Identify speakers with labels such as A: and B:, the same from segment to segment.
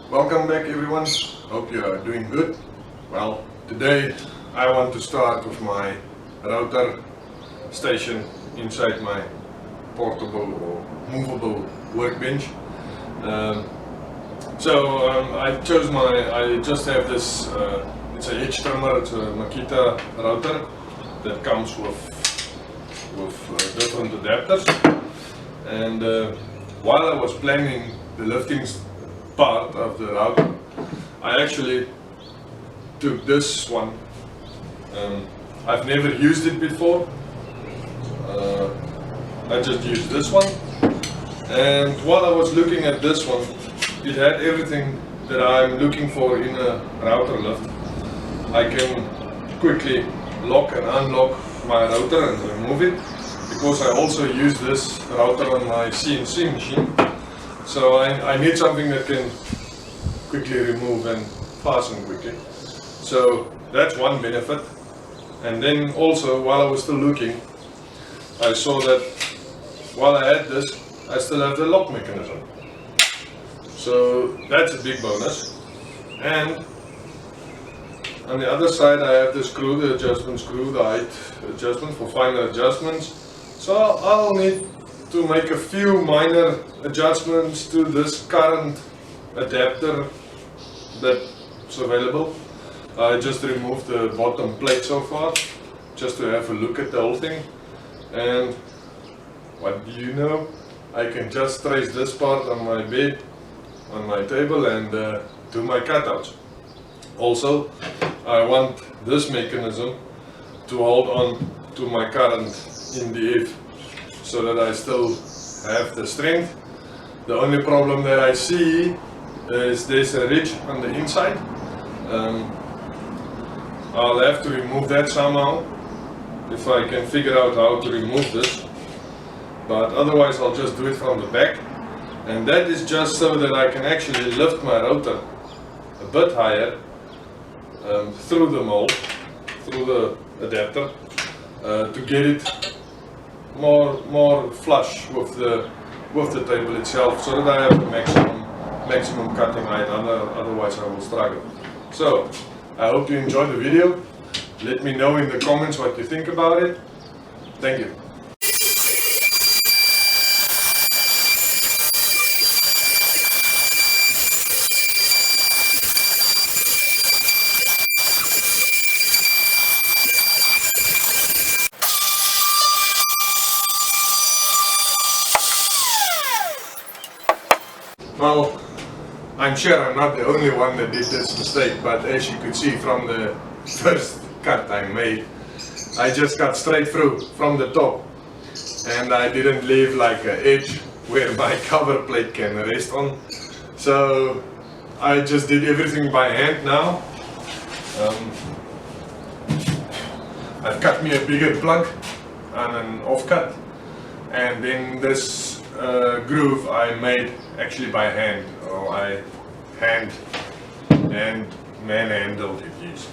A: Welcome back everyone, hope you are doing good. Well, today I want to start with my router station inside my portable or movable workbench. I just have this, it's a edge trimmer, it's a Makita router that comes with different adapters. And while I was planning the lifting part of the router, I actually took this one. I've never used it before. I just used this one, and while I was looking at this one, it had everything that I'm looking for in a router lift. I can quickly lock and unlock my router and remove it, because I also use this router on my CNC machine. So I need something that can quickly remove and fasten quickly. So that's one benefit. And then also, while I was still looking, I saw that while I had this, I still have the lock mechanism. So that's a big bonus. And on the other side, I have the screw, the adjustment screw, the height adjustment for finer adjustments. So I'll need to make a few minor adjustments to this current adapter that's available. I just removed the bottom plate so far, just to have a look at the whole thing. And what do you know? I can just trace this part on my bed, on my table, and do my cutouts. Also, I want this mechanism to hold on to my current in the F, so that I still have the strength. The only problem that I see is there's a ridge on the inside. I'll have to remove that somehow, if I can figure out how to remove this. But otherwise I'll just do it from the back. And that is just so that I can actually lift my router a bit higher through the mold, through the adapter, to get it more flush with the table itself, so that I have the maximum cutting height. Otherwise I will struggle. So I hope you enjoyed the video. Let me know in the comments what you think about it. Thank you. Well, I'm sure I'm not the only one that did this mistake, but as you could see from the first cut I made, I just cut straight through from the top, and I didn't leave like an edge where my cover plate can rest on. So I just did everything by hand now. I've cut me a bigger plug and an offcut, and then this groove I made actually by hand, or I manhandled it, yes.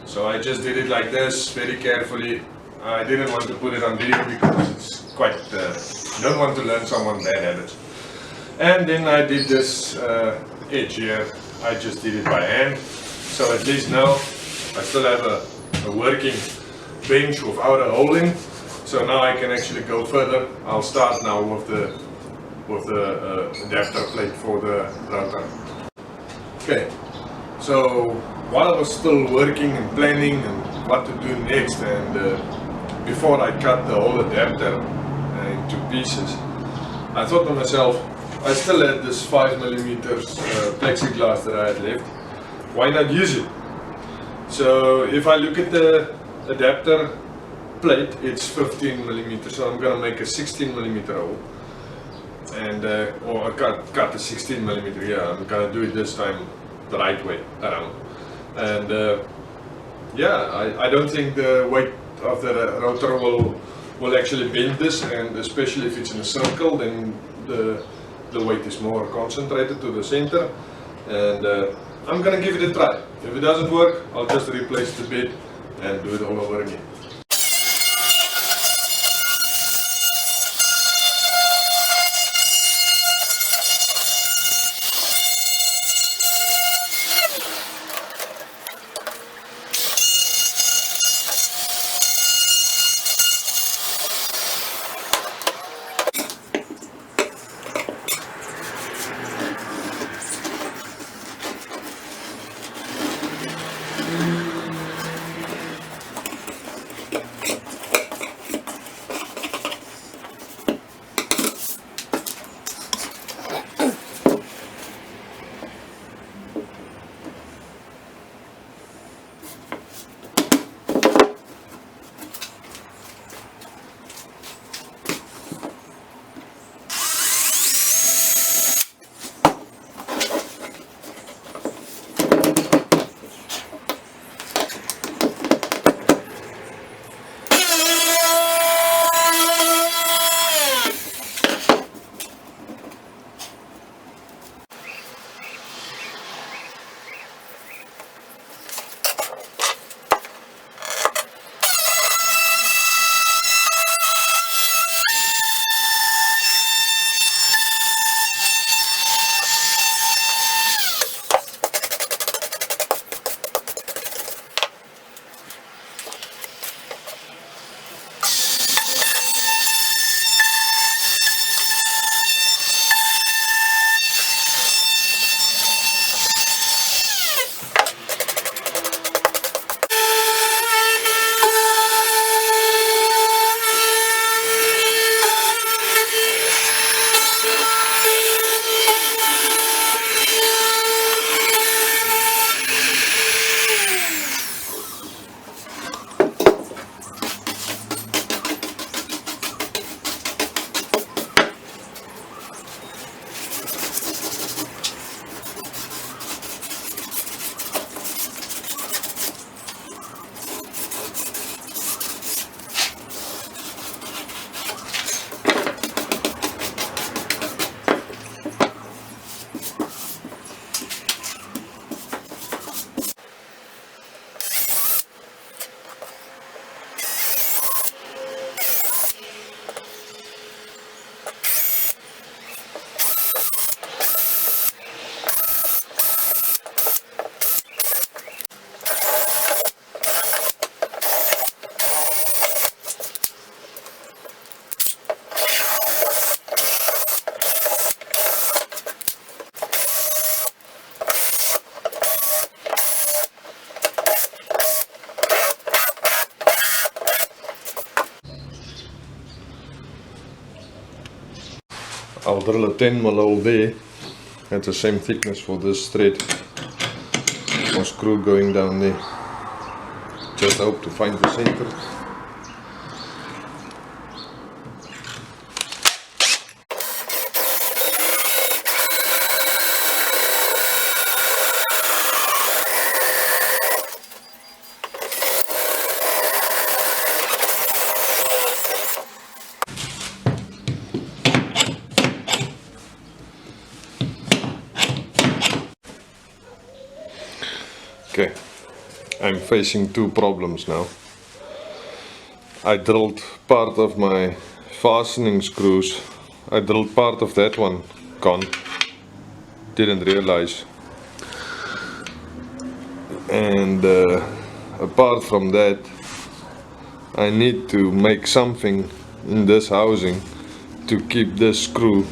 A: So I just did it like this, very carefully. I didn't want to put it on video because it's quite, don't want to learn someone bad habits. And then I did this edge here, I just did it by hand. So at least now I still have a working bench without a hole in. So now I can actually go further. I'll start now with the adapter plate for the router. Okay, so while I was still working and planning and what to do next, and before I cut the whole adapter into pieces, I thought to myself, I still had this 5mm plexiglass that I had left. Why not use it? So if I look at the adapter plate, it's 15mm, so I'm gonna make a 16mm hole. And or I cut the 16mm. Yeah, I'm gonna do it this time the right way around. And yeah, I don't think the weight of the router will actually bend this, and especially if it's in a circle, then the weight is more concentrated to the center. And I'm gonna give it a try. If it doesn't work, I'll just replace the bit and do it all over again. I'll drill a 10mm hole there at the same thickness for this thread or screw going down there. Just hope to find the center. Okay, I'm facing two problems now. I drilled part of my fastening screws. I drilled part of that one gone. Didn't realize. And apart from that, I need to make something in this housing to keep this screw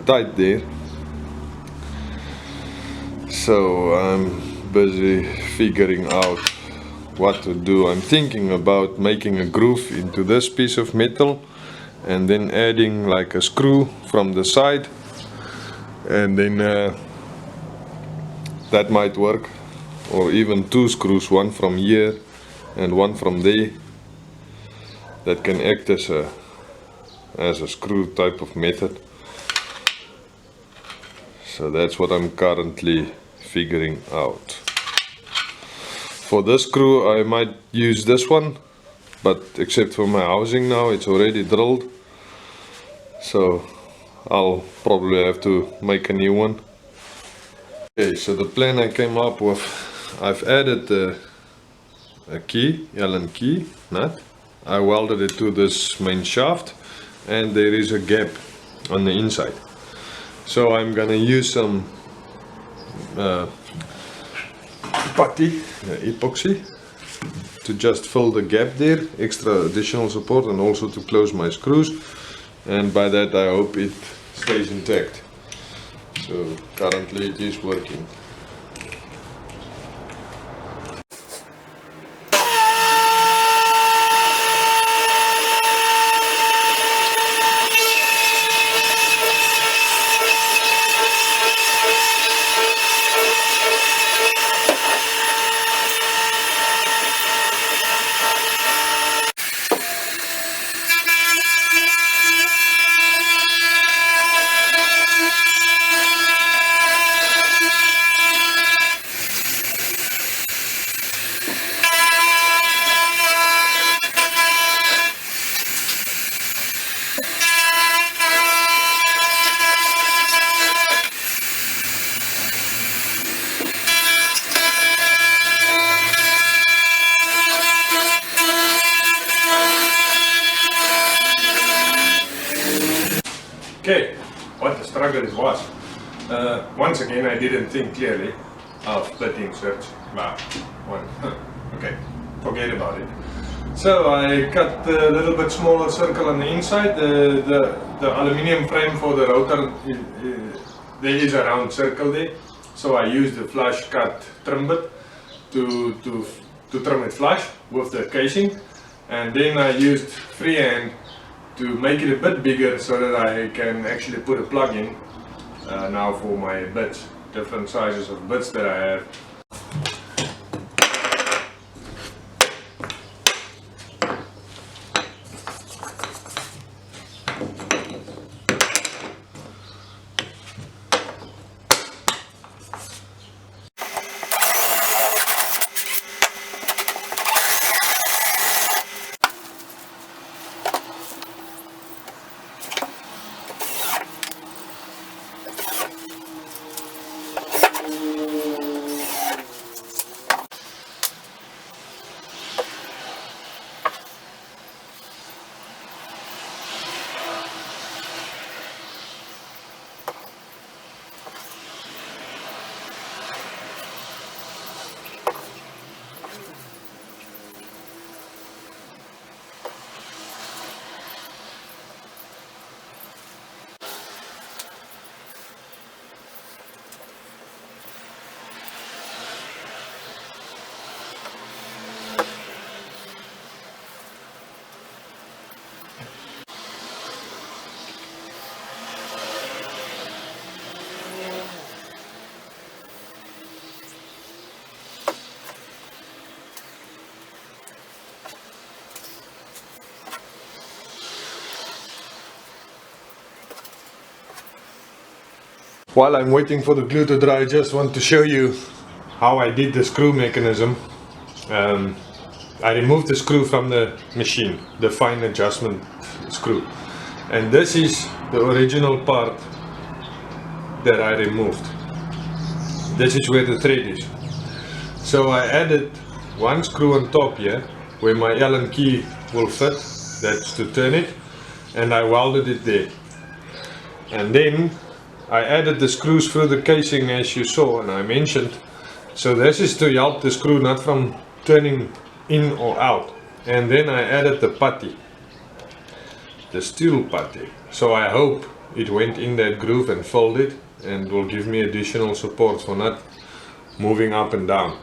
A: tight there. So I'm busy figuring out what to do. I'm thinking about making a groove into this piece of metal and then adding like a screw from the side, and then that might work, or even two screws, one from here and one from there, that can act as a screw type of method. So that's what I'm currently figuring out. For this screw I might use this one, but except for my housing now it's already drilled, so I'll probably have to make a new one. Okay, so the plan I came up with, I've added a key, Allen key nut. I welded it to this main shaft and there is a gap on the inside. So I'm gonna use some putty, epoxy, to just fill the gap there, extra additional support, and also to close my screws, and by that I hope it stays intact. So currently it is working. Okay, what the struggle it was. Once again I didn't think clearly of bit inserts. Wow, okay, forget about it. So I cut a little bit smaller circle on the inside. The aluminium frame for the rotor, there is a round circle there. So I used the flush cut trim bit to trim it flush with the casing. And then I used freehand to make it a bit bigger so that I can actually put a plug in now for my bits, different sizes of bits that I have. While I'm waiting for the glue to dry, I just want to show you how I did the screw mechanism. I removed the screw from the machine, the fine adjustment screw, and this is the original part that I removed. This is where the thread is. So I added one screw on top here where my Allen key will fit, that's to turn it, and I welded it there. And then I added the screws through the casing as you saw and I mentioned. So this is to help the screw not from turning in or out. And then I added the putty, the steel putty. So I hope it went in that groove and filled it and will give me additional support for not moving up and down.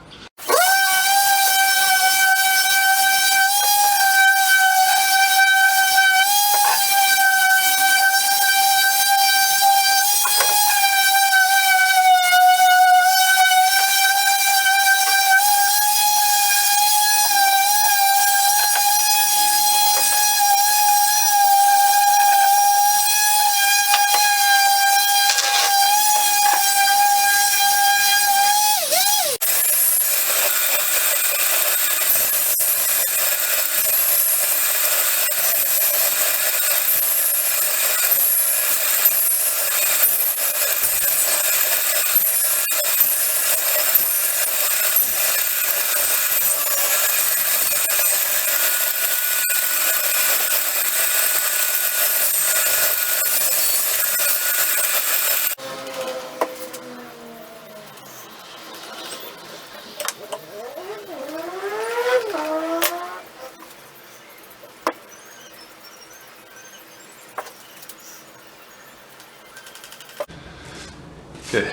A: Okay.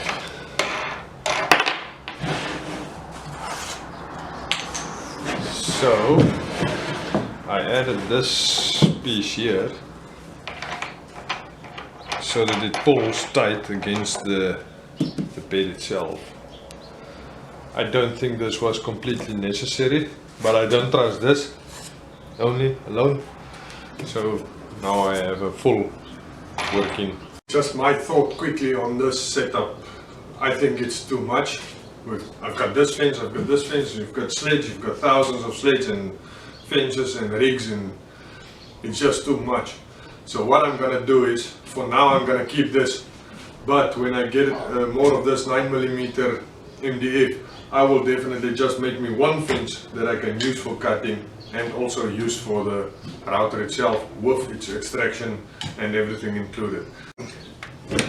A: So I added this piece here so that it pulls tight against the bed itself. I don't think this was completely necessary, but I don't trust this alone. So now I have a full working. Just my thought quickly on this setup. I think it's too much. I've got this fence, I've got this fence, you've got sleds, you've got thousands of sleds and fences and rigs, and it's just too much. So what I'm gonna do is, for now I'm gonna keep this, but when I get more of this 9mm MDF, I will definitely just make me one fence that I can use for cutting and also use for the router itself with its extraction and everything included.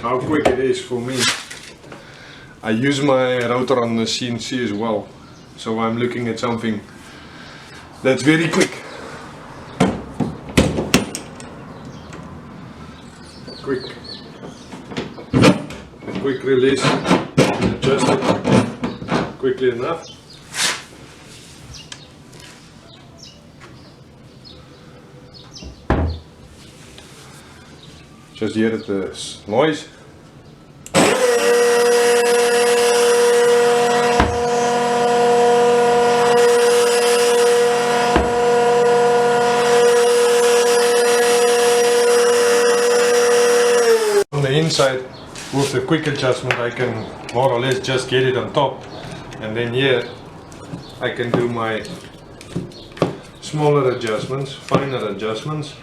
A: How quick it is for me. I use my router on the CNC as well, so I'm looking at something that's very quick. Quick release, adjust it quickly enough. Just hear the noise. On the inside, with the quick adjustment, I can more or less just get it on top, and then here I can do my smaller adjustments, finer adjustments.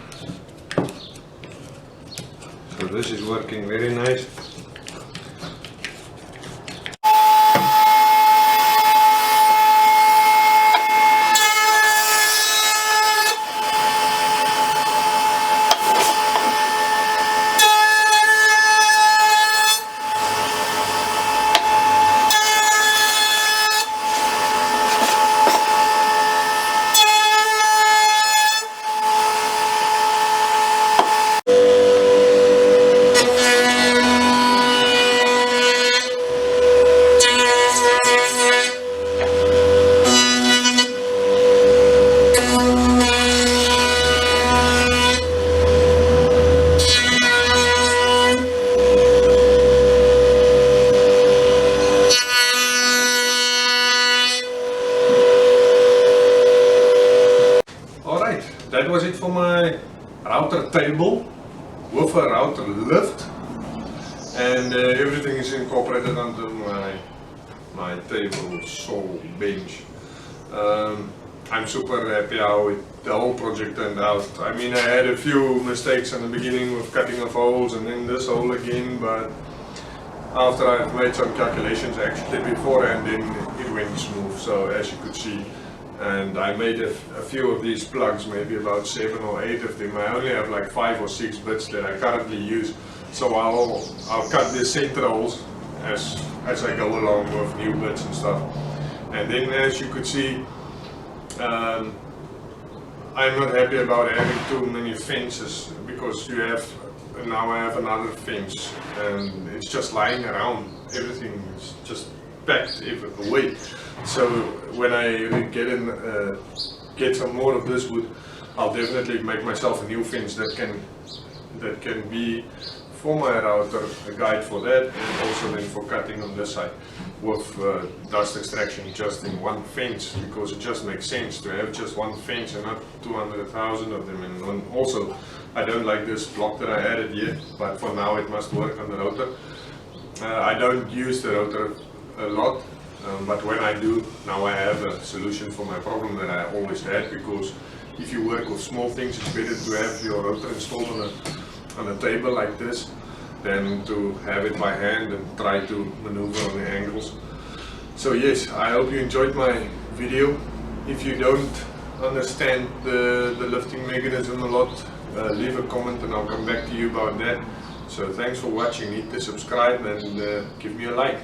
A: So this is working very nice. That was it for my router table with a router lift and everything is incorporated onto my table saw bench. I'm super happy how the whole project turned out. I mean, I had a few mistakes in the beginning with cutting off holes and then this hole again, but after I've made some calculations actually beforehand, then it went smooth, so as you could see. And I made a few of these plugs, maybe about 7 or 8 of them. I only have like 5 or 6 bits that I currently use, so I'll cut the center holes as I go along with new bits and stuff. And then as you could see, I'm not happy about having too many fences, because now I have another fence and it's just lying around. Everything is just packed away. So when I get some more of this wood, I'll definitely make myself a new fence that can be for my router, a guide for that, and also then for cutting on this side with dust extraction just in one fence, because it just makes sense to have just one fence and not 200,000 of them. And also, I don't like this block that I added here, but for now it must work on the router. I don't use the router a lot, but when I do, now I have a solution for my problem that I always had, because if you work with small things, it's better to have your router installed on a table like this than to have it by hand and try to maneuver on the angles. So yes, I hope you enjoyed my video. If you don't understand the lifting mechanism a lot, leave a comment and I'll come back to you about that. So thanks for watching. Hit the subscribe and give me a like.